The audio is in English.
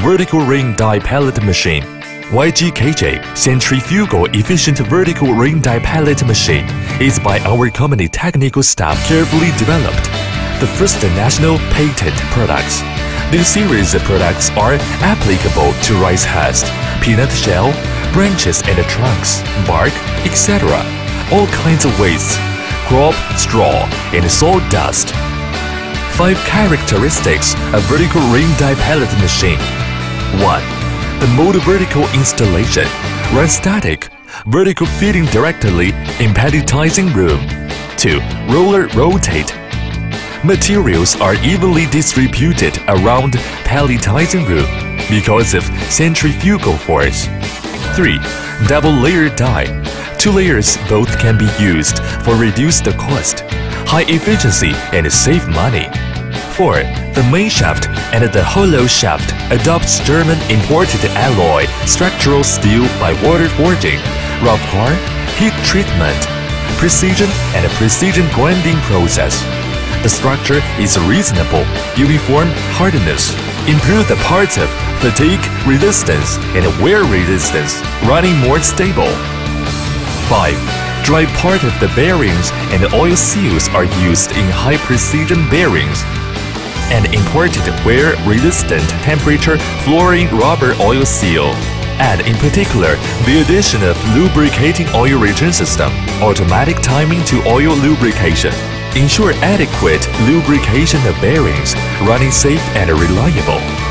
Vertical ring die pellet machine. YGKJ Centrifugal Efficient Vertical Ring Die Pellet Machine is by our company technical staff carefully developed, the first national patent products. This series of products are applicable to rice husk, peanut shell, branches and trunks, bark, etc., all kinds of wastes, crop, straw, and sawdust. 5 characteristics of vertical ring die pellet machine. 1. The mode vertical installation. Run static. Vertical feeding directly in pelletizing room. 2. Roller rotate. Materials are evenly distributed around pelletizing room because of centrifugal force. 3. Double layer die. 2 layers both can be used for reduce the cost, high efficiency and save money. 4. The main shaft and the hollow shaft adopts German imported alloy structural steel by water forging, rough car, heat treatment, precision and precision grinding process. The structure is reasonable, uniform hardness, improve the parts of fatigue resistance and wear resistance, running more stable. 5. Dry part of the bearings and oil seals are used in high precision bearings and imported wear-resistant temperature fluorine rubber oil seal, and in particular, the addition of lubricating oil return system, automatic timing to oil lubrication, ensure adequate lubrication of bearings, running safe and reliable.